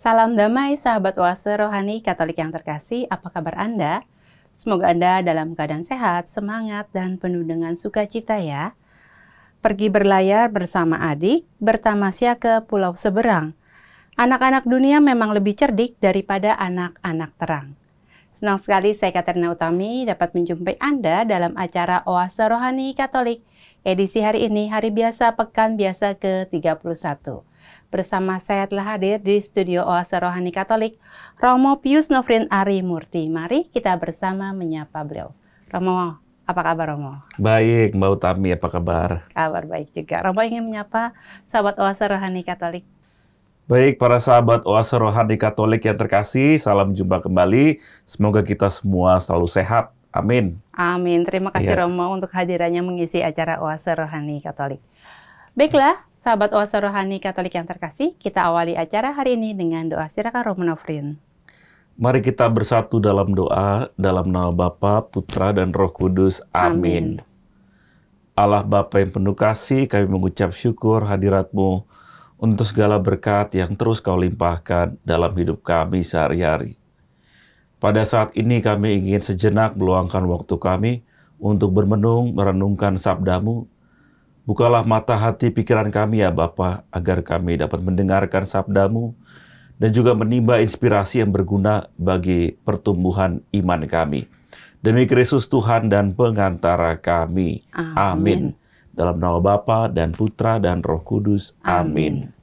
Salam damai sahabat oase rohani Katolik yang terkasih, apa kabar Anda? Semoga Anda dalam keadaan sehat, semangat, dan penuh dengan sukacita ya. Pergi berlayar bersama adik, bertamasya ke pulau seberang. Anak-anak dunia memang lebih cerdik daripada anak-anak terang. Senang sekali saya Katerina Utami dapat menjumpai Anda dalam acara Oase Rohani Katolik. Edisi hari ini, hari biasa, pekan biasa ke-31. Bersama saya telah hadir di studio Oase Rohani Katolik, Romo Pius Nofrin Ari Murti. Mari kita bersama menyapa beliau. Romo, apa kabar Romo? Baik, Mbak Utami, apa kabar? Kabar baik juga. Romo ingin menyapa sahabat Oase Rohani Katolik. Baik, para sahabat Oase Rohani Katolik yang terkasih, salam jumpa kembali. Semoga kita semua selalu sehat. Amin. Amin. Terima kasih Romo untuk hadirannya mengisi acara Oase Rohani Katolik. Baiklah, sahabat Oase Rohani Katolik yang terkasih, kita awali acara hari ini dengan doa. Silakan Romo Nofrin. Mari kita bersatu dalam doa, dalam nama Bapa, Putra, dan Roh Kudus. Amin. Allah Bapa yang penuh kasih, kami mengucap syukur hadirat-Mu untuk segala berkat yang terus Kau limpahkan dalam hidup kami sehari-hari. Pada saat ini kami ingin sejenak meluangkan waktu kami untuk bermenung, merenungkan sabda-Mu. Bukalah mata hati pikiran kami ya Bapa, agar kami dapat mendengarkan sabda-Mu dan juga menimba inspirasi yang berguna bagi pertumbuhan iman kami. Demi Kristus Tuhan dan pengantara kami. Amin. Dalam nama Bapa dan Putra dan Roh Kudus. Amin.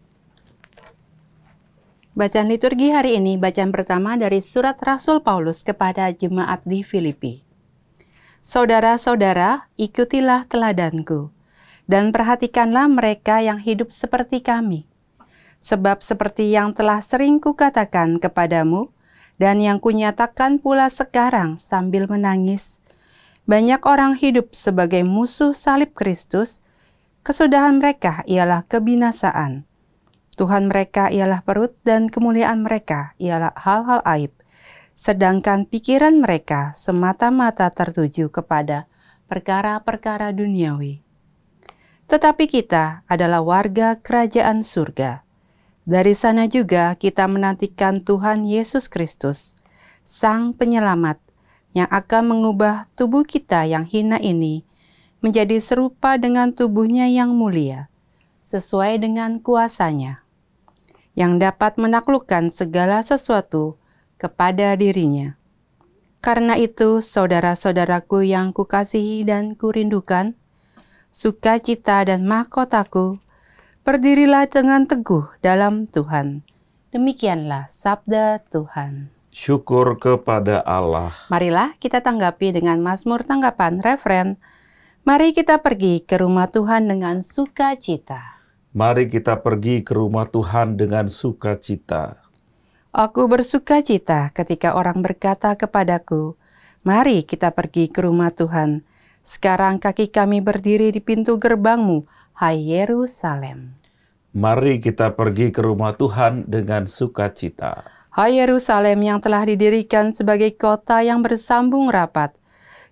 Bacaan liturgi hari ini, bacaan pertama dari surat Rasul Paulus kepada jemaat di Filipi. Saudara-saudara, ikutilah teladanku, dan perhatikanlah mereka yang hidup seperti kami. Sebab seperti yang telah sering kukatakan kepadamu, dan yang kunyatakan pula sekarang sambil menangis, banyak orang hidup sebagai musuh salib Kristus, kesudahan mereka ialah kebinasaan. Tuhan mereka ialah perut dan kemuliaan mereka ialah hal-hal aib, sedangkan pikiran mereka semata-mata tertuju kepada perkara-perkara duniawi. Tetapi kita adalah warga kerajaan surga. Dari sana juga kita menantikan Tuhan Yesus Kristus, Sang Penyelamat, yang akan mengubah tubuh kita yang hina ini menjadi serupa dengan tubuhnya yang mulia, sesuai dengan kuasa-Nya, yang dapat menaklukkan segala sesuatu kepada dirinya. Karena itu, saudara-saudaraku yang kukasihi dan kurindukan, sukacita dan mahkotaku, berdirilah dengan teguh dalam Tuhan. Demikianlah sabda Tuhan. Syukur kepada Allah. Marilah kita tanggapi dengan mazmur tanggapan refren. Mari kita pergi ke rumah Tuhan dengan sukacita. Mari kita pergi ke rumah Tuhan dengan sukacita. Aku bersukacita ketika orang berkata kepadaku, mari kita pergi ke rumah Tuhan. Sekarang kaki kami berdiri di pintu gerbang-Mu, hai Yerusalem. Mari kita pergi ke rumah Tuhan dengan sukacita. Hai Yerusalem yang telah didirikan sebagai kota yang bersambung rapat.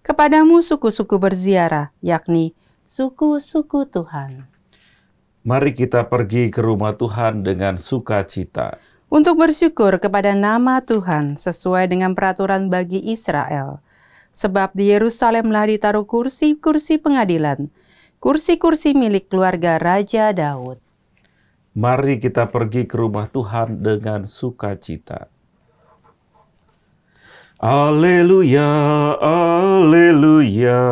Kepadamu suku-suku berziarah, yakni suku-suku Tuhan. Mari kita pergi ke rumah Tuhan dengan sukacita. Untuk bersyukur kepada nama Tuhan sesuai dengan peraturan bagi Israel. Sebab di Yerusalemlah ditaruh kursi-kursi pengadilan, kursi-kursi milik keluarga Raja Daud. Mari kita pergi ke rumah Tuhan dengan sukacita. Alleluia, alleluia,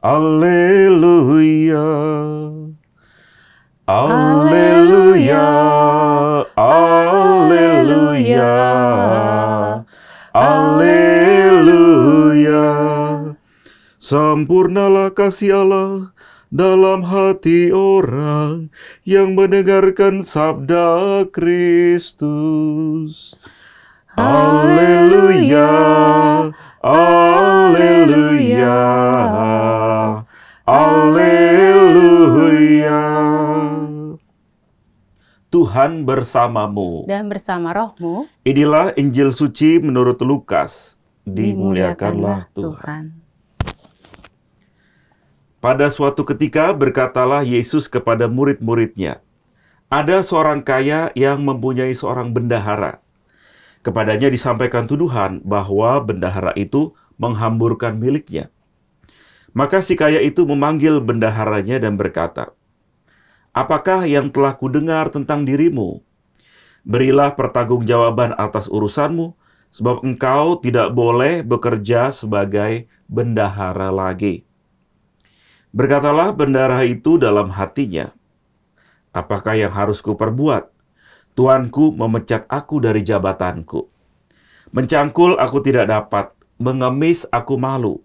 alleluia. Alleluia, alleluia, alleluia. Sempurnalah kasih Allah dalam hati orang yang mendengarkan sabda Kristus. Alleluia, alleluia, alleluia. Tuhan bersamamu. Dan bersama rohmu. Inilah Injil suci menurut Lukas. Dimuliakanlah Tuhan. Pada suatu ketika berkatalah Yesus kepada murid-muridnya, Ada seorang kaya yang mempunyai seorang bendahara. Kepadanya disampaikan tuduhan bahwa bendahara itu menghamburkan miliknya. Maka si kaya itu memanggil bendaharanya dan berkata, "Apakah yang telah kudengar tentang dirimu? Berilah pertanggungjawaban atas urusanmu, sebab engkau tidak boleh bekerja sebagai bendahara lagi." Berkatalah bendahara itu dalam hatinya, "Apakah yang harus kuperbuat? Tuanku memecat aku dari jabatanku. Mencangkul aku tidak dapat, mengemis aku malu.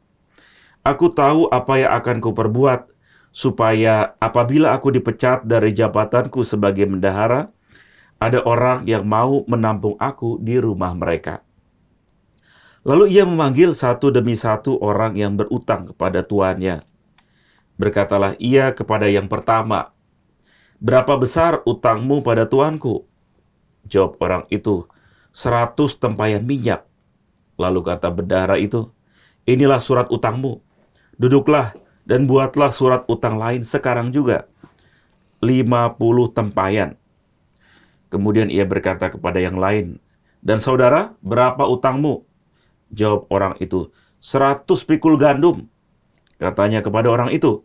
Aku tahu apa yang akan kuperbuat, supaya apabila aku dipecat dari jabatanku sebagai bendahara, ada orang yang mau menampung aku di rumah mereka." Lalu ia memanggil satu demi satu orang yang berutang kepada tuannya. Berkatalah ia kepada yang pertama, "Berapa besar utangmu pada tuanku?" Jawab orang itu, 100 tempayan minyak. Lalu kata bendahara itu, "Inilah surat utangmu. Duduklah dan buatlah surat utang lain sekarang juga, 50 tempayan." Kemudian ia berkata kepada yang lain, "Dan saudara, berapa utangmu?" Jawab orang itu, 100 pikul gandum. Katanya kepada orang itu,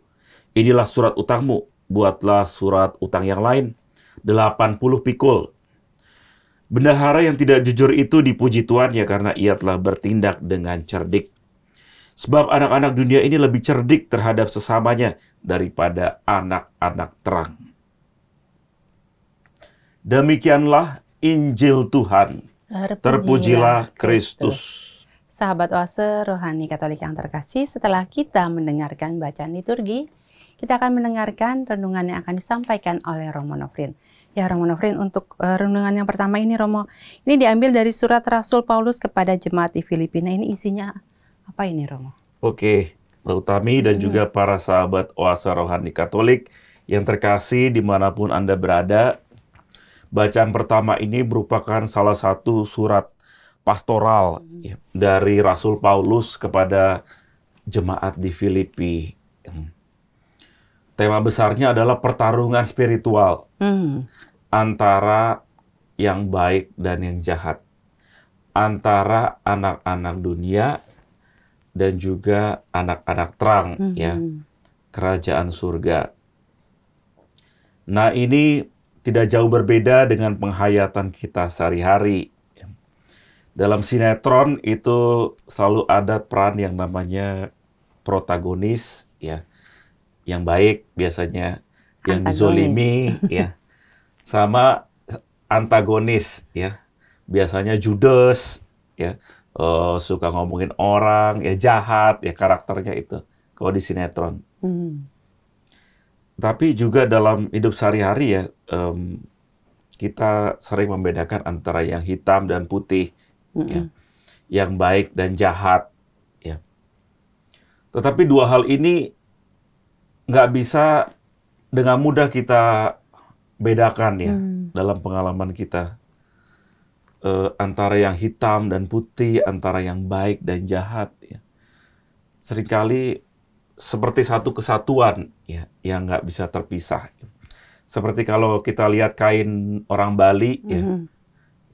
"Inilah surat utangmu, buatlah surat utang yang lain, 80 pikul." Bendahara yang tidak jujur itu dipuji tuannya karena ia telah bertindak dengan cerdik. Sebab anak-anak dunia ini lebih cerdik terhadap sesamanya daripada anak-anak terang. Demikianlah Injil Tuhan. Terpujilah Kristus. Sahabat Oase Rohani Katolik yang terkasih, setelah kita mendengarkan bacaan liturgi, kita akan mendengarkan renungan yang akan disampaikan oleh Romo Nofrin. Ya Romo Nofrin, untuk renungan yang pertama ini Romo, ini diambil dari surat Rasul Paulus kepada jemaat di Filipina. Ini isinya apa ini Romo? Oke, Mbak Utami dan juga para sahabat Oase Rohani Katolik yang terkasih dimanapun Anda berada, bacaan pertama ini merupakan salah satu surat pastoral dari Rasul Paulus kepada jemaat di Filipi. Tema besarnya adalah pertarungan spiritual antara yang baik dan yang jahat, antara anak-anak dunia dan juga anak-anak terang, ya, kerajaan surga. Nah, ini tidak jauh berbeda dengan penghayatan kita sehari-hari. Dalam sinetron itu selalu ada peran yang namanya protagonis, ya, yang baik biasanya, yang dizolimi, ya, sama antagonis, ya, biasanya judes, ya, suka ngomongin orang, ya jahat, ya karakternya itu kalau di sinetron. Tapi juga dalam hidup sehari-hari ya, kita sering membedakan antara yang hitam dan putih, ya, yang baik dan jahat, ya. Tetapi dua hal ini nggak bisa dengan mudah kita bedakan ya dalam pengalaman kita, antara yang hitam dan putih, antara yang baik dan jahat, ya. Seringkali seperti satu kesatuan, ya, yang nggak bisa terpisah. Seperti kalau kita lihat kain orang Bali, ya,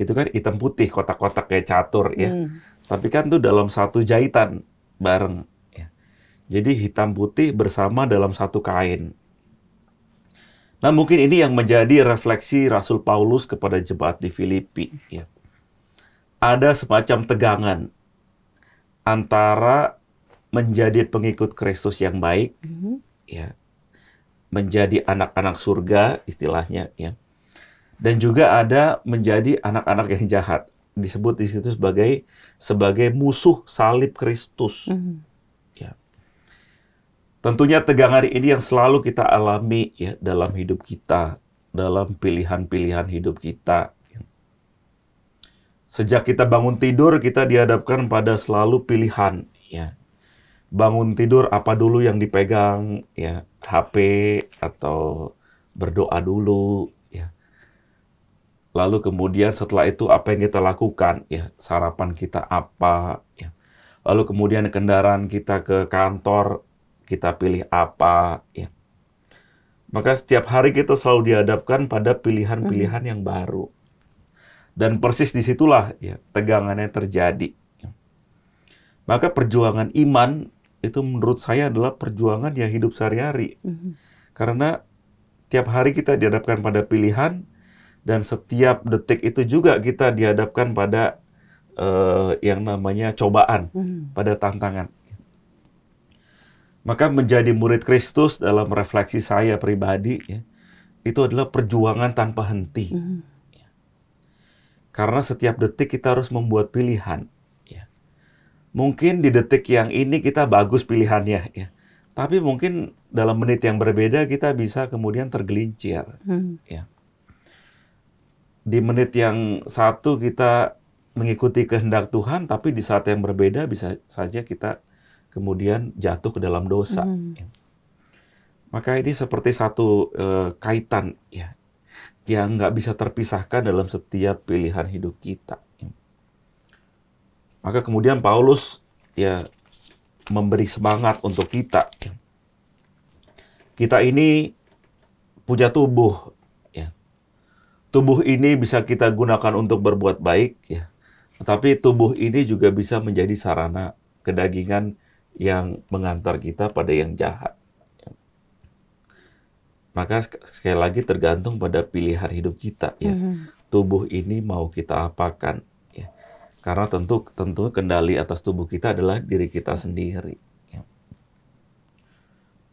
itu kan hitam putih, kotak-kotak kayak catur, ya. Tapi kan itu dalam satu jahitan bareng. Jadi hitam putih bersama dalam satu kain. Nah, mungkin ini yang menjadi refleksi Rasul Paulus kepada jemaat di Filipi. Ya. Ada semacam tegangan antara menjadi pengikut Kristus yang baik, ya, menjadi anak-anak surga istilahnya, ya, dan juga ada menjadi anak-anak yang jahat. Disebut di situ sebagai musuh salib Kristus. Tentunya tegangan ini yang selalu kita alami ya dalam hidup kita, dalam pilihan-pilihan hidup kita. Sejak kita bangun tidur, kita dihadapkan pada selalu pilihan. Ya. Bangun tidur apa dulu yang dipegang, ya, HP atau berdoa dulu. Ya. Lalu kemudian setelah itu apa yang kita lakukan, ya, sarapan kita apa. Ya. Lalu kemudian kendaraan kita ke kantor, kita pilih apa, ya. Maka setiap hari kita selalu dihadapkan pada pilihan-pilihan yang baru. Dan persis disitulah ya tegangannya terjadi. Maka perjuangan iman itu menurut saya adalah perjuangan yang hidup sehari-hari. Karena tiap hari kita dihadapkan pada pilihan, dan setiap detik itu juga kita dihadapkan pada yang namanya cobaan, pada tantangan. Maka menjadi murid Kristus dalam refleksi saya pribadi, ya, itu adalah perjuangan tanpa henti. Karena setiap detik kita harus membuat pilihan. Ya. Mungkin di detik yang ini kita bagus pilihannya, ya. Tapi mungkin dalam menit yang berbeda kita bisa kemudian tergelincir. Ya. Di menit yang satu kita mengikuti kehendak Tuhan, tapi di saat yang berbeda bisa saja kita kemudian jatuh ke dalam dosa. Ya. Maka ini seperti satu kaitan ya, yang nggak bisa terpisahkan dalam setiap pilihan hidup kita. Ya. Maka kemudian Paulus ya memberi semangat untuk kita. Ya. Kita ini punya tubuh. Ya. Tubuh ini bisa kita gunakan untuk berbuat baik. Ya. Tetapi tubuh ini juga bisa menjadi sarana kedagingan yang mengantar kita pada yang jahat. Maka sekali lagi tergantung pada pilihan hidup kita. Ya. Tubuh ini mau kita apakan. Ya. Karena tentu kendali atas tubuh kita adalah diri kita sendiri. Ya.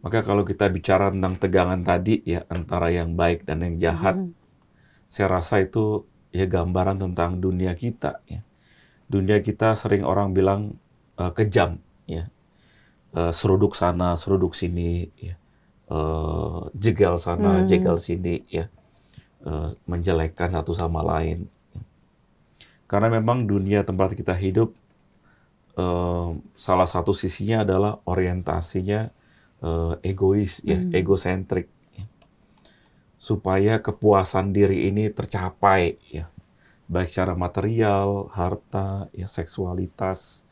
Maka kalau kita bicara tentang tegangan tadi, ya antara yang baik dan yang jahat, saya rasa itu ya gambaran tentang dunia kita. Ya. Dunia kita sering orang bilang kejam. Ya. Seruduk sana, seruduk sini, ya. Jegal sana, jegal sini, ya. Menjelekkan satu sama lain. Karena memang dunia tempat kita hidup, salah satu sisinya adalah orientasinya egois, ya, egosentrik, ya. Supaya kepuasan diri ini tercapai, ya, baik secara material, harta, ya, seksualitas,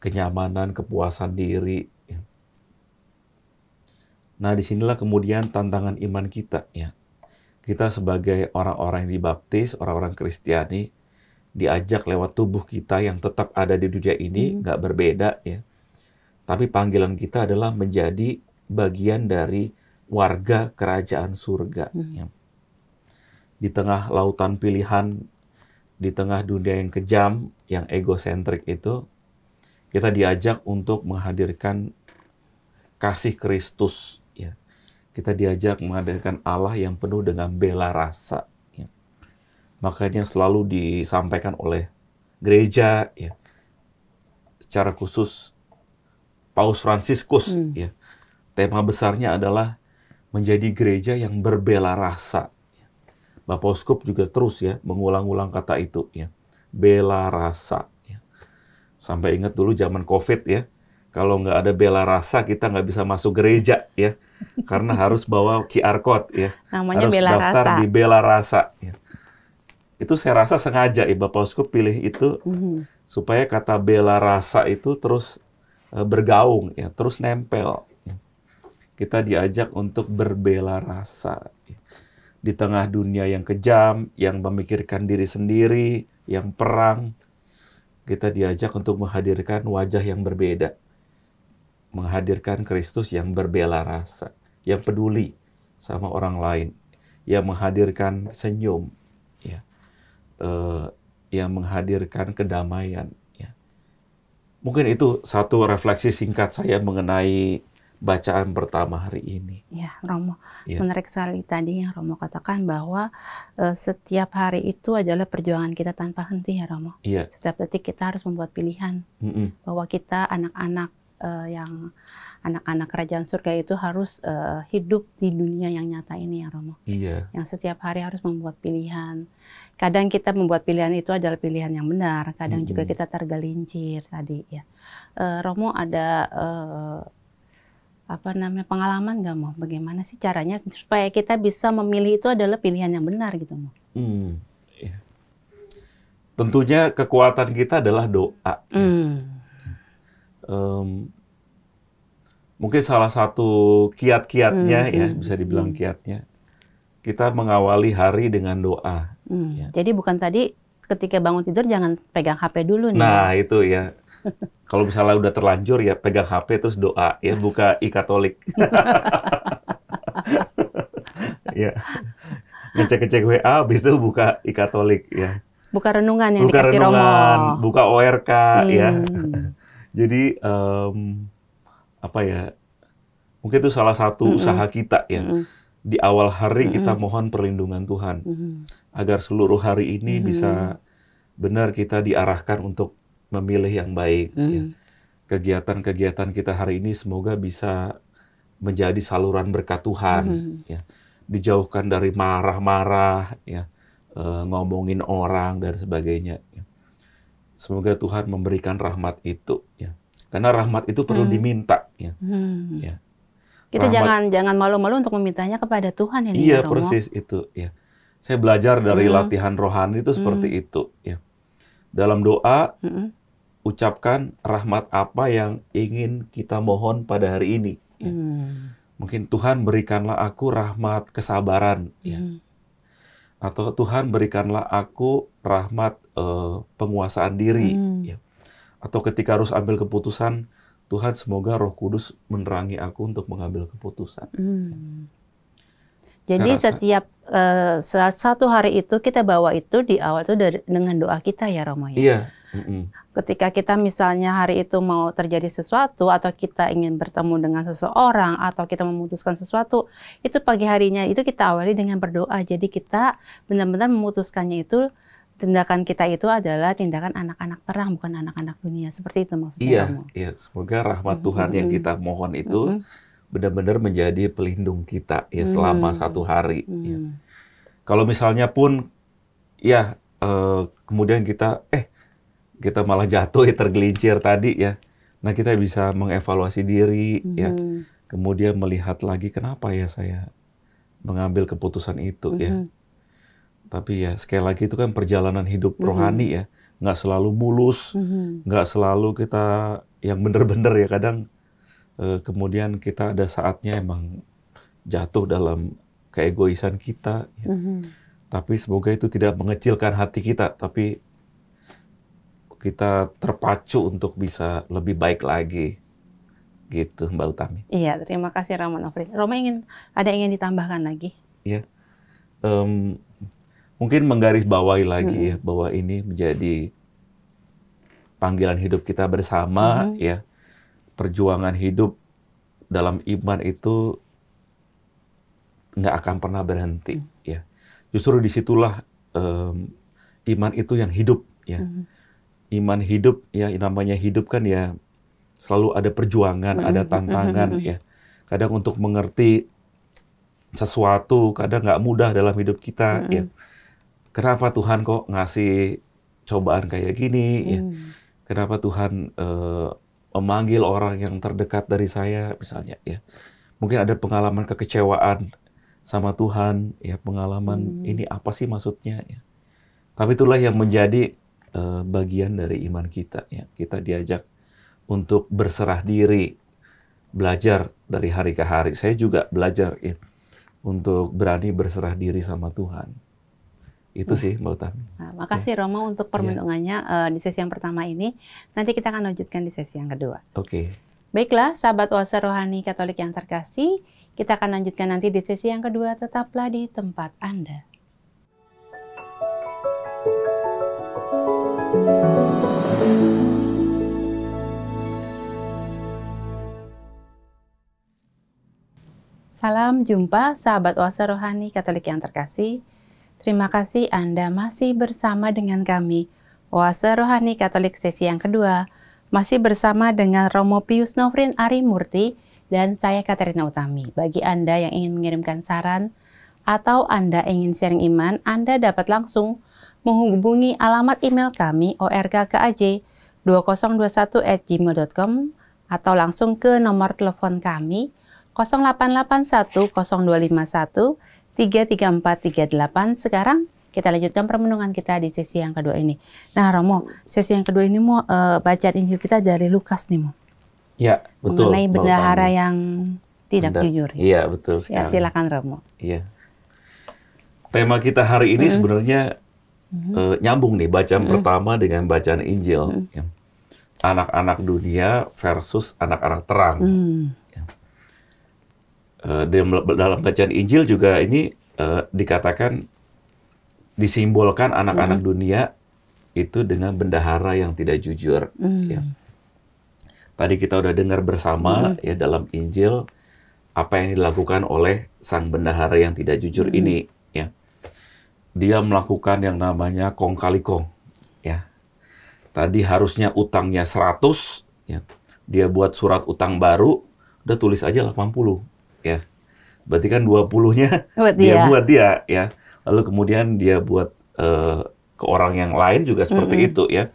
kenyamanan, kepuasan diri. Ya. Nah, disinilah kemudian tantangan iman kita. Ya. Kita sebagai orang-orang yang dibaptis, orang-orang Kristiani, diajak lewat tubuh kita yang tetap ada di dunia ini, nggak berbeda. Ya. Tapi panggilan kita adalah menjadi bagian dari warga kerajaan surga. Ya. Di tengah lautan pilihan, di tengah dunia yang kejam, yang egosentrik itu, kita diajak untuk menghadirkan kasih Kristus. Ya. Kita diajak menghadirkan Allah yang penuh dengan bela rasa. Ya. Makanya selalu disampaikan oleh gereja, ya. Secara khusus Paus Fransiskus. Ya. Tema besarnya adalah menjadi gereja yang berbela rasa. Ya. Bapak Uskup juga terus ya mengulang-ulang kata itu. Ya. Bela rasa. Sampai ingat dulu zaman COVID ya, kalau nggak ada bela rasa kita nggak bisa masuk gereja ya, karena harus bawa QR code ya, Namanya harus bela daftar rasa. di bela rasa. Ya. Itu saya rasa sengaja Bapak Uskup pilih itu supaya kata bela rasa itu terus bergaung ya, terus nempel. Ya. Kita diajak untuk berbela rasa ya. Di tengah dunia yang kejam, yang memikirkan diri sendiri, yang perang. Kita diajak untuk menghadirkan wajah yang berbeda. Menghadirkan Kristus yang berbela rasa. Yang peduli sama orang lain. Yang menghadirkan senyum. Ya. Yang menghadirkan kedamaian. Ya. Mungkin itu satu refleksi singkat saya mengenai bacaan pertama hari ini. Ya, Romo. Ya. Menarik sekali tadi yang Romo katakan bahwa setiap hari itu adalah perjuangan kita tanpa henti ya Romo. Ya. Setiap detik kita harus membuat pilihan bahwa kita anak-anak yang anak-anak kerajaan surga itu harus hidup di dunia yang nyata ini ya Romo. Iya. Yang setiap hari harus membuat pilihan. Kadang kita membuat pilihan itu adalah pilihan yang benar. Kadang juga kita tergelincir tadi ya. Romo ada pengalaman nggak mau? Bagaimana sih caranya supaya kita bisa memilih itu adalah pilihan yang benar gitu mau? Ya. Tentunya kekuatan kita adalah doa. mungkin salah satu kiat-kiatnya ya, bisa dibilang kiatnya, kita mengawali hari dengan doa. Ya. Jadi bukan tadi ketika bangun tidur jangan pegang HP dulu nih. Nah, itu ya. Kalau misalnya udah terlanjur ya pegang HP terus doa ya, buka e-Katolik. Ya. Ngecek-ngecek WA, habis itu buka e-Katolik ya. Buka renungan yang Buka dikasih renungan, Romo. buka ORK ya. Jadi apa ya? Mungkin itu salah satu usaha kita ya. Di awal hari kita mohon perlindungan Tuhan agar seluruh hari ini bisa benar kita diarahkan untuk memilih yang baik. Ya. Kegiatan-kegiatan kita hari ini semoga bisa menjadi saluran berkat Tuhan. Ya. Dijauhkan dari marah-marah, ya, ngomongin orang dan sebagainya. Ya. Semoga Tuhan memberikan rahmat itu. Ya. Karena rahmat itu perlu diminta. Ya. Ya. Kita jangan malu-malu untuk memintanya kepada Tuhan ya. Iya, persis itu. Ya. Saya belajar dari latihan rohani itu seperti itu. Ya. Dalam doa, ucapkan rahmat apa yang ingin kita mohon pada hari ini. Ya. Mungkin Tuhan berikanlah aku rahmat kesabaran. Ya. Atau Tuhan berikanlah aku rahmat penguasaan diri. Ya. Atau ketika harus ambil keputusan, Tuhan semoga Roh Kudus menerangi aku untuk mengambil keputusan. Jadi setiap satu hari itu kita bawa itu di awal itu dengan doa kita ya Romo ya. Iya. Ketika kita misalnya hari itu mau terjadi sesuatu atau kita ingin bertemu dengan seseorang atau kita memutuskan sesuatu, itu pagi harinya itu kita awali dengan berdoa. Jadi kita benar-benar memutuskannya itu, tindakan kita itu adalah tindakan anak-anak terang, bukan anak-anak dunia. Seperti itu maksudnya. Iya, iya. Semoga rahmat Tuhan yang kita mohon itu benar-benar menjadi pelindung kita ya selama satu hari. Ya. Kalau misalnya pun ya kemudian kita malah jatuh ya, tergelincir tadi ya. Nah, kita bisa mengevaluasi diri ya. Kemudian melihat lagi kenapa ya saya mengambil keputusan itu ya. Tapi ya sekali lagi itu kan perjalanan hidup rohani ya. Nggak selalu mulus, nggak selalu kita yang bener-bener ya. Kadang kemudian kita ada saatnya emang jatuh dalam keegoisan kita. Ya. Tapi semoga itu tidak mengecilkan hati kita, tapi kita terpacu untuk bisa lebih baik lagi. Gitu, Mbak Utami. Iya, terima kasih Romo Nofri. Romo ingin ditambahkan lagi? Iya. Mungkin menggarisbawahi lagi ya, bahwa ini menjadi panggilan hidup kita bersama ya. Perjuangan hidup dalam iman itu nggak akan pernah berhenti ya. Justru disitulah iman itu yang hidup ya. Iman hidup ya, namanya hidup kan ya selalu ada perjuangan, ada tantangan ya. Kadang untuk mengerti sesuatu kadang nggak mudah dalam hidup kita ya. Kenapa Tuhan kok ngasih cobaan kayak gini ya? Kenapa Tuhan memanggil orang yang terdekat dari saya misalnya ya? Mungkin ada pengalaman kekecewaan sama Tuhan ya, pengalaman ini apa sih maksudnya ya? Tapi itulah yang menjadi bagian dari iman kita ya. Kita diajak untuk berserah diri, belajar dari hari ke hari. Saya juga belajar ya untuk berani berserah diri sama Tuhan. Itu sih Mbak Utami. Nah, makasih Romo untuk permenungannya di sesi yang pertama ini. Nanti kita akan lanjutkan di sesi yang kedua. Oke. Baiklah, sahabat Oase Rohani Katolik yang terkasih, kita akan lanjutkan nanti di sesi yang kedua. Tetaplah di tempat Anda. Salam jumpa sahabat Oase Rohani Katolik yang terkasih. Terima kasih Anda masih bersama dengan kami. Oase Rohani Katolik sesi yang kedua. Masih bersama dengan Romo Pius Nofrin Arimurti dan saya Katerina Utami. Bagi Anda yang ingin mengirimkan saran atau Anda ingin sharing iman, Anda dapat langsung menghubungi alamat email kami orkkaj2021@gmail.com atau langsung ke nomor telepon kami 0881-0251-33438. Sekarang kita lanjutkan permenungan kita di sesi yang kedua ini. Nah Romo, sesi yang kedua ini mau bacaan Injil kita dari Lukas nih Mo. Ya, betul. mengenai Mbak bendahara Utami. yang tidak jujur. Iya, betul Ya, sekali. silakan Romo. Iya. Tema kita hari ini sebenarnya nyambung nih, bacaan pertama dengan bacaan Injil. Ya. Anak-anak dunia versus anak-anak terang. Ya. Dalam bacaan Injil juga ini dikatakan, disimbolkan anak-anak dunia itu dengan bendahara yang tidak jujur. Ya. Tadi kita udah dengar bersama ya dalam Injil apa yang dilakukan oleh sang bendahara yang tidak jujur ini. Ya. Dia melakukan yang namanya kong kali kong. Ya. Tadi harusnya utangnya 100, ya. Dia buat surat utang baru, udah tulis aja 80. Ya. Berarti kan 20-nya dia buat dia. Ya. Lalu kemudian dia buat ke orang yang lain juga seperti itu. Ya.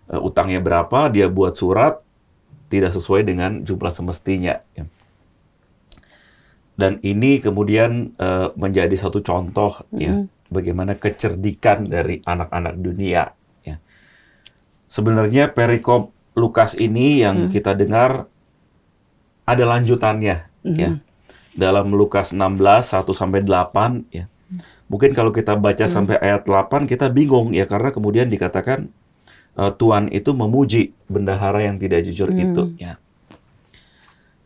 Utangnya berapa, dia buat surat, tidak sesuai dengan jumlah semestinya. Ya. Dan ini kemudian menjadi satu contoh ya bagaimana kecerdikan dari anak-anak dunia. Ya. Sebenarnya perikop Lukas ini yang kita dengar ada lanjutannya. Ya. Dalam Lukas 16, 1-8, ya. Mungkin kalau kita baca sampai ayat 8, kita bingung ya, karena kemudian dikatakan Tuhan itu memuji bendahara yang tidak jujur itu. Ya.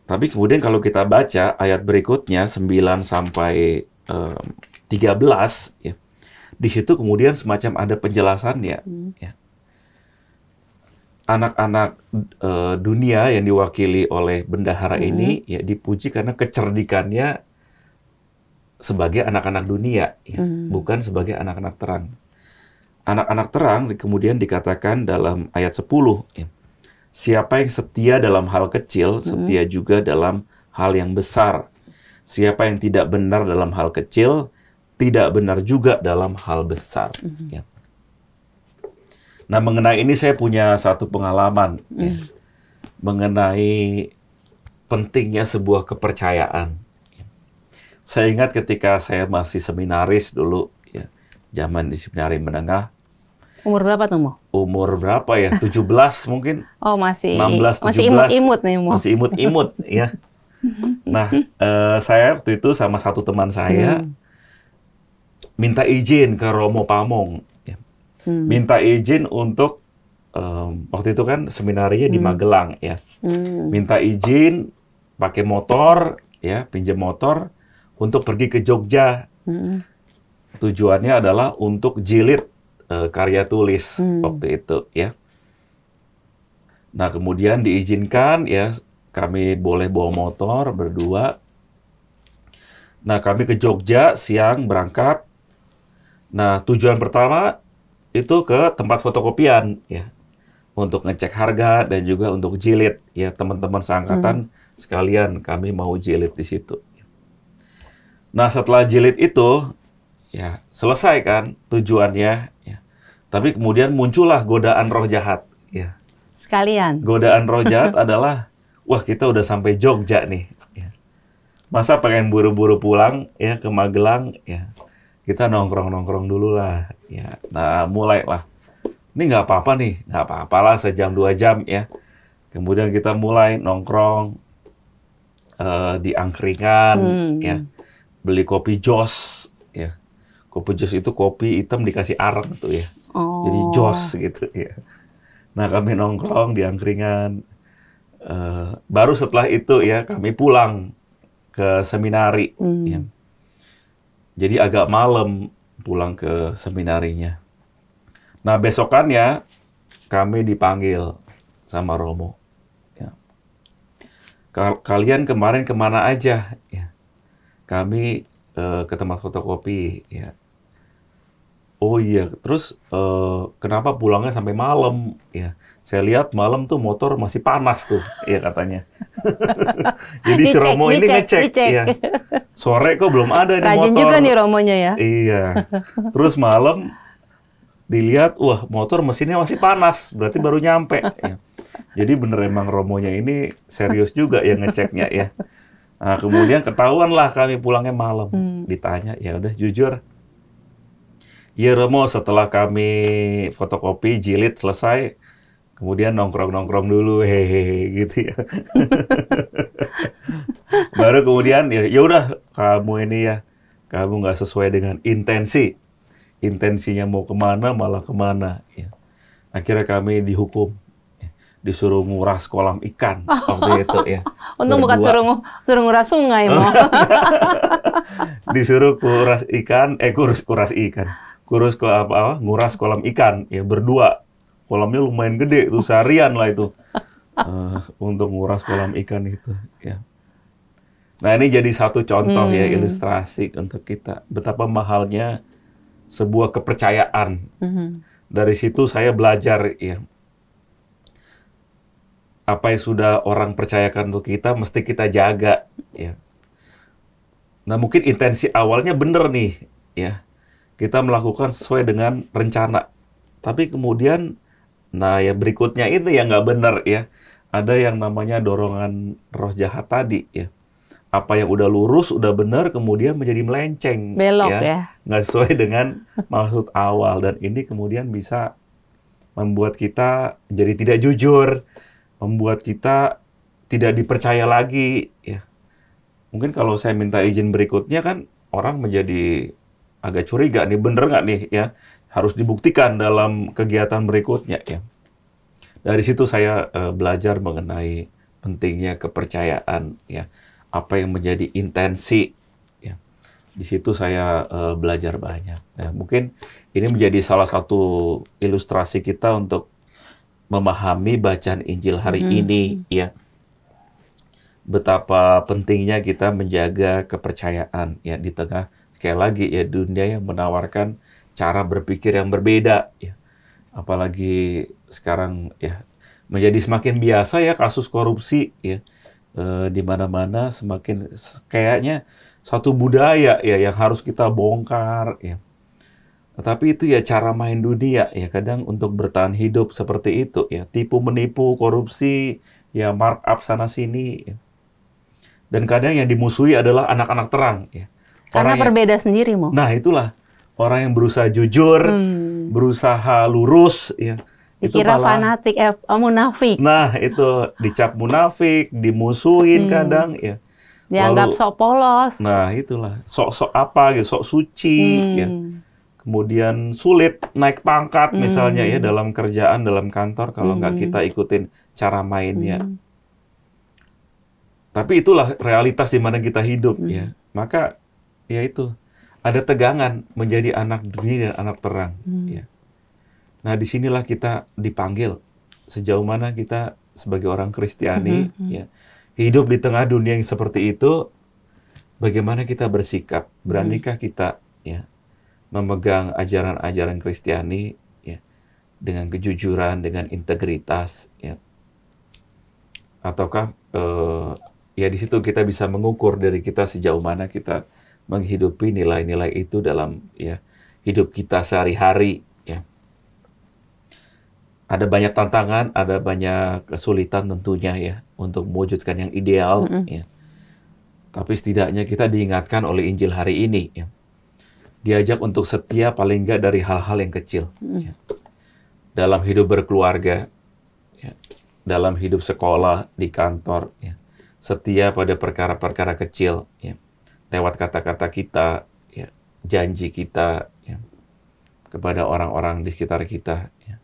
Tapi kemudian kalau kita baca ayat berikutnya 9-13, ya, di situ kemudian semacam ada penjelasannya. Ya. Anak-anak dunia yang diwakili oleh bendahara ini ya dipuji karena kecerdikannya sebagai anak-anak dunia, ya, bukan sebagai anak-anak terang. Anak-anak terang kemudian dikatakan dalam ayat 10, ya, siapa yang setia dalam hal kecil, setia juga dalam hal yang besar. Siapa yang tidak benar dalam hal kecil, tidak benar juga dalam hal besar. Ya. Nah, mengenai ini saya punya satu pengalaman. Ya, mengenai pentingnya sebuah kepercayaan. Ya. Saya ingat ketika saya masih seminaris dulu, ya, zaman di seminari menengah. Umur berapa tuh, Mo? Umur berapa ya? 17 mungkin. Oh, masih 16, 17. masih imut-imut nih, Mo. Masih imut-imut, ya. Nah, saya waktu itu sama satu teman saya minta izin ke Romo Pamong. Ya. Minta izin untuk, waktu itu kan seminarinya di Magelang, ya. Minta izin pakai motor, ya, pinjam motor, untuk pergi ke Jogja. Tujuannya adalah untuk jilid karya tulis waktu itu, ya. Nah, kemudian diizinkan, ya, kami boleh bawa motor berdua. Nah, kami ke Jogja siang berangkat. Nah, tujuan pertama itu ke tempat fotokopian, ya, untuk ngecek harga dan juga untuk jilid, ya, teman-teman seangkatan sekalian kami mau jilid di situ. Nah, setelah jilid itu, ya, selesai kan tujuannya, ya. Tapi kemudian muncullah godaan roh jahat, ya. Sekalian. Godaan roh jahat adalah, wah, kita udah sampai Jogja nih, ya. Masa pengen buru-buru pulang, ya, ke Magelang, ya. Kita nongkrong-nongkrong dulu lah, ya. Nah, mulailah. Ini nggak apa-apa nih, nggak apa-apalah sejam 2 jam, ya. Kemudian kita mulai nongkrong di angkringan, ya. Beli kopi jos, ya. Kopi jos itu kopi hitam dikasih arang tuh, ya. Jadi jos gitu, ya. Nah, kami nongkrong di angkringan. Baru setelah itu, ya, kami pulang ke seminari, ya. Jadi agak malam pulang ke seminarinya. Nah, besokannya kami dipanggil sama Romo. Ya. Kalian kemarin kemana aja? Ya. Kami ke tempat fotokopi. Ya. Oh iya, terus kenapa pulangnya sampai malam? Ya. Saya lihat malam tuh motor masih panas tuh, ya, katanya. Jadi si Romo ini ngecek. Ya. Sore kok belum ada nih Rajin motor. juga nih Romonya, ya. Iya. Terus malam dilihat, wah, motor mesinnya masih panas, berarti baru nyampe. Ya. Jadi bener emang Romonya ini serius juga yang ngeceknya, ya. Nah, kemudian ketahuan lah kami pulangnya malam. Ditanya, ya udah jujur. Ya Romo, setelah kami fotokopi jilid selesai, kemudian nongkrong-nongkrong dulu, hehehe, gitu ya. Baru kemudian ya udah kamu ini ya, kamu nggak sesuai dengan intensi. Intensinya mau kemana, malah kemana. Ya. Akhirnya kami dihukum. Ya. Disuruh nguras kolam ikan waktu itu ya. Untung bukan suruh nguras sungai, Mo. Disuruh kuras ikan, kuras ikan. Nguras kolam ikan ya berdua. Kolamnya lumayan gede tuh, seharian lah itu. Untuk nguras kolam ikan itu ya. Nah, ini jadi satu contoh ya, ilustrasi untuk kita betapa mahalnya sebuah kepercayaan. Dari situ saya belajar ya. Apa yang sudah orang percayakan untuk kita mesti kita jaga ya. Nah, mungkin intensi awalnya benar nih ya. Kita melakukan sesuai dengan rencana. Tapi kemudian nah, ya berikutnya itu yang nggak benar ya. Ada yang namanya dorongan roh jahat tadi ya. Apa yang udah lurus, udah benar, kemudian menjadi melenceng. Belok ya. Nggak sesuai dengan maksud awal. Dan ini kemudian bisa membuat kita jadi tidak jujur. Membuat kita tidak dipercaya lagi. Ya. Mungkin kalau saya minta izin berikutnya kan, orang menjadi agak curiga nih, bener nggak nih ya. Harus dibuktikan dalam kegiatan berikutnya ya. Dari situ saya belajar mengenai pentingnya kepercayaan ya. Apa yang menjadi intensi ya. Di situ saya belajar banyak. Nah, mungkin ini menjadi salah satu ilustrasi kita untuk memahami bacaan Injil hari ini ya. Betapa pentingnya kita menjaga kepercayaan ya di tengah sekali lagi ya dunia yang menawarkan cara berpikir yang berbeda ya. Apalagi sekarang ya menjadi semakin biasa ya kasus korupsi ya. Di mana-mana semakin kayaknya satu budaya ya yang harus kita bongkar ya. Tapi itu ya cara main dunia ya, kadang untuk bertahan hidup seperti itu ya, tipu menipu, korupsi, ya markup sana sini ya. Dan kadang yang dimusuhi adalah anak-anak terang ya. Karena berbeda sendiri, Mo. Nah, itulah orang yang berusaha jujur, berusaha lurus ya. Dikira fanatik, munafik. Nah, itu dicap munafik, dimusuhin kadang ya. Dianggap sok polos. Nah, itulah sok-sok apa gitu, sok suci ya. Kemudian sulit naik pangkat misalnya ya dalam kerjaan, dalam kantor kalau nggak kita ikutin cara mainnya. Tapi itulah realitas di mana kita hidup ya. Maka ya itu ada tegangan menjadi anak dunia dan anak terang ya. Nah, disinilah kita dipanggil sejauh mana kita sebagai orang Kristiani ya, hidup di tengah dunia yang seperti itu, bagaimana kita bersikap, beranikah kita ya memegang ajaran-ajaran Kristiani ya dengan kejujuran, dengan integritas ya, ataukah ya di situ kita bisa mengukur dari kita sejauh mana kita menghidupi nilai-nilai itu dalam ya hidup kita sehari-hari. Ada banyak tantangan, ada banyak kesulitan tentunya ya untuk mewujudkan yang ideal ya. Tapi setidaknya kita diingatkan oleh Injil hari ini ya. Diajak untuk setia paling nggak dari hal-hal yang kecil ya. Dalam hidup berkeluarga ya. Dalam hidup sekolah, di kantor ya. Setia pada perkara-perkara kecil ya. Lewat kata-kata kita ya, janji kita ya, kepada orang-orang di sekitar kita ya.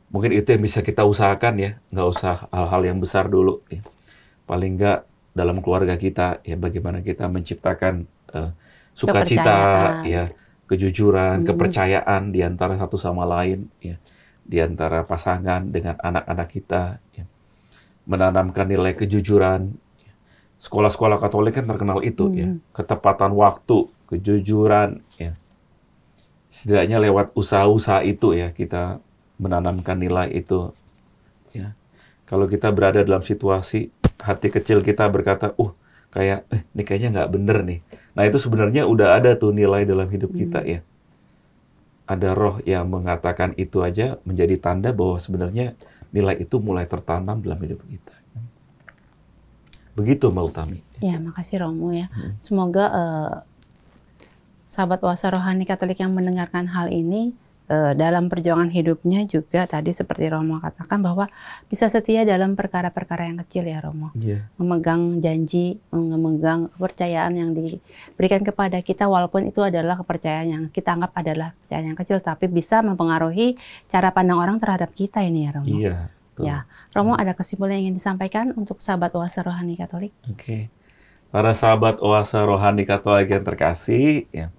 Mungkin itu yang bisa kita usahakan ya, nggak usah hal-hal yang besar dulu. Ya. Paling nggak dalam keluarga kita ya, bagaimana kita menciptakan sukacita, ya, kejujuran, kepercayaan di antara satu sama lain, ya, di antara pasangan dengan anak-anak kita, ya. Menanamkan nilai kejujuran. Sekolah-sekolah Katolik kan terkenal itu, ya, ketepatan waktu, kejujuran, ya. Setidaknya lewat usaha-usaha itu ya kita menanamkan nilai itu. Ya. Kalau kita berada dalam situasi hati kecil kita berkata, kayak ini kayaknya nggak bener nih. Nah itu sebenarnya udah ada tuh nilai dalam hidup kita ya. Ada roh yang mengatakan itu aja menjadi tanda bahwa sebenarnya nilai itu mulai tertanam dalam hidup kita. Begitu Mbak Utami. Ya, makasih Romo ya. Semoga sahabat Oasa Rohani Katolik yang mendengarkan hal ini dalam perjuangan hidupnya juga tadi seperti Romo katakan bahwa bisa setia dalam perkara-perkara yang kecil ya Romo. Memegang janji, memegang kepercayaan yang diberikan kepada kita walaupun itu adalah kepercayaan yang kita anggap adalah kepercayaan yang kecil tapi bisa mempengaruhi cara pandang orang terhadap kita ini ya Romo. Iya. Ya, Romo ada kesimpulan yang ingin disampaikan untuk sahabat Oase Rohani Katolik? Oke. Para sahabat Oase Rohani Katolik yang terkasih, ya.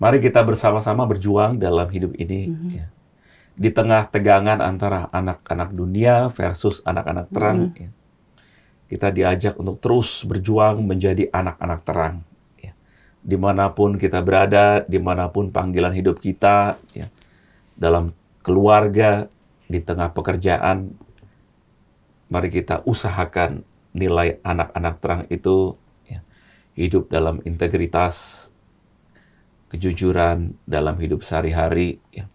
Mari kita bersama-sama berjuang dalam hidup ini. Ya. Di tengah tegangan antara anak-anak dunia versus anak-anak terang. Ya. Kita diajak untuk terus berjuang menjadi anak-anak terang. Ya. Dimanapun kita berada, dimanapun panggilan hidup kita, ya. Dalam keluarga, di tengah pekerjaan, mari kita usahakan nilai anak-anak terang itu, ya, hidup dalam integritas, kejujuran dalam hidup sehari-hari, ya.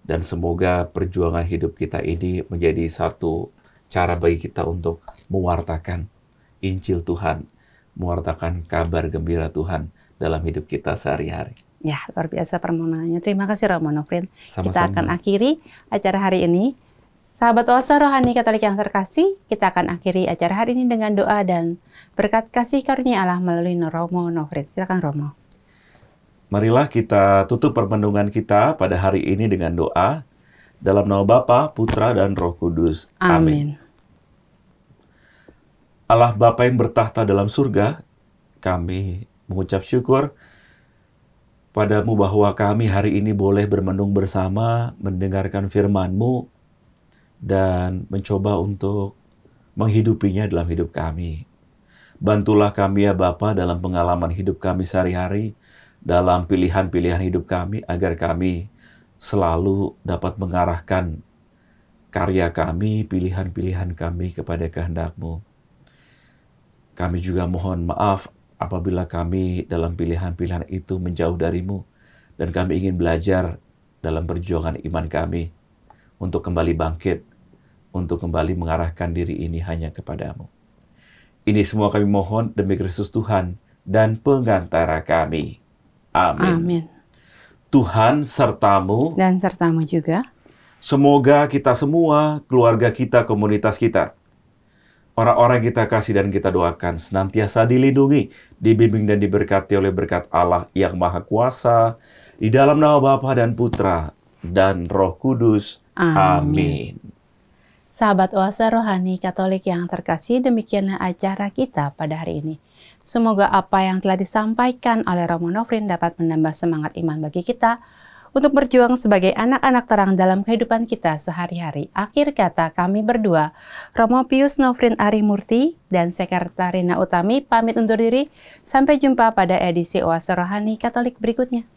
Dan semoga perjuangan hidup kita ini menjadi satu cara bagi kita untuk mewartakan Injil Tuhan, mewartakan kabar gembira Tuhan dalam hidup kita sehari-hari. Ya, luar biasa permohonannya. Terima kasih Romo Nofrin. Sama-sama. Kita akan akhiri acara hari ini. Sahabat Oase Rohani Katolik yang terkasih, kita akan akhiri acara hari ini dengan doa dan berkat kasih karunia Allah melalui Romo Nofrin. Silakan Romo. Marilah kita tutup permenungan kita pada hari ini dengan doa dalam nama Bapa, Putra, dan Roh Kudus. Amin. Allah Bapa yang bertahta dalam surga, kami mengucap syukur padamu bahwa kami hari ini boleh bermenung bersama, mendengarkan firman-Mu, dan mencoba untuk menghidupinya dalam hidup kami. Bantulah kami ya Bapa dalam pengalaman hidup kami sehari-hari, dalam pilihan-pilihan hidup kami, agar kami selalu dapat mengarahkan karya kami, pilihan-pilihan kami kepada kehendak-Mu. Kami juga mohon maaf apabila kami dalam pilihan-pilihan itu menjauh dari-Mu, dan kami ingin belajar dalam perjuangan iman kami untuk kembali bangkit, untuk kembali mengarahkan diri ini hanya kepada-Mu. Ini semua kami mohon demi Kristus Tuhan dan pengantara kami. Amin. Amin. Tuhan sertamu. Dan sertamu juga. Semoga kita semua, keluarga kita, komunitas kita, orang-orang kita kasih dan kita doakan senantiasa dilindungi, dibimbing dan diberkati oleh berkat Allah yang Maha Kuasa, di dalam nama Bapa dan Putra dan Roh Kudus. Amin. Sahabat Oase Rohani Katolik yang terkasih, demikianlah acara kita pada hari ini. Semoga apa yang telah disampaikan oleh Romo Nofrin dapat menambah semangat iman bagi kita untuk berjuang sebagai anak-anak terang dalam kehidupan kita sehari-hari. Akhir kata kami berdua, Romo Pius Nofrin Arimurti dan Sekretarina Utami pamit undur diri. Sampai jumpa pada edisi Oase Rohani Katolik berikutnya.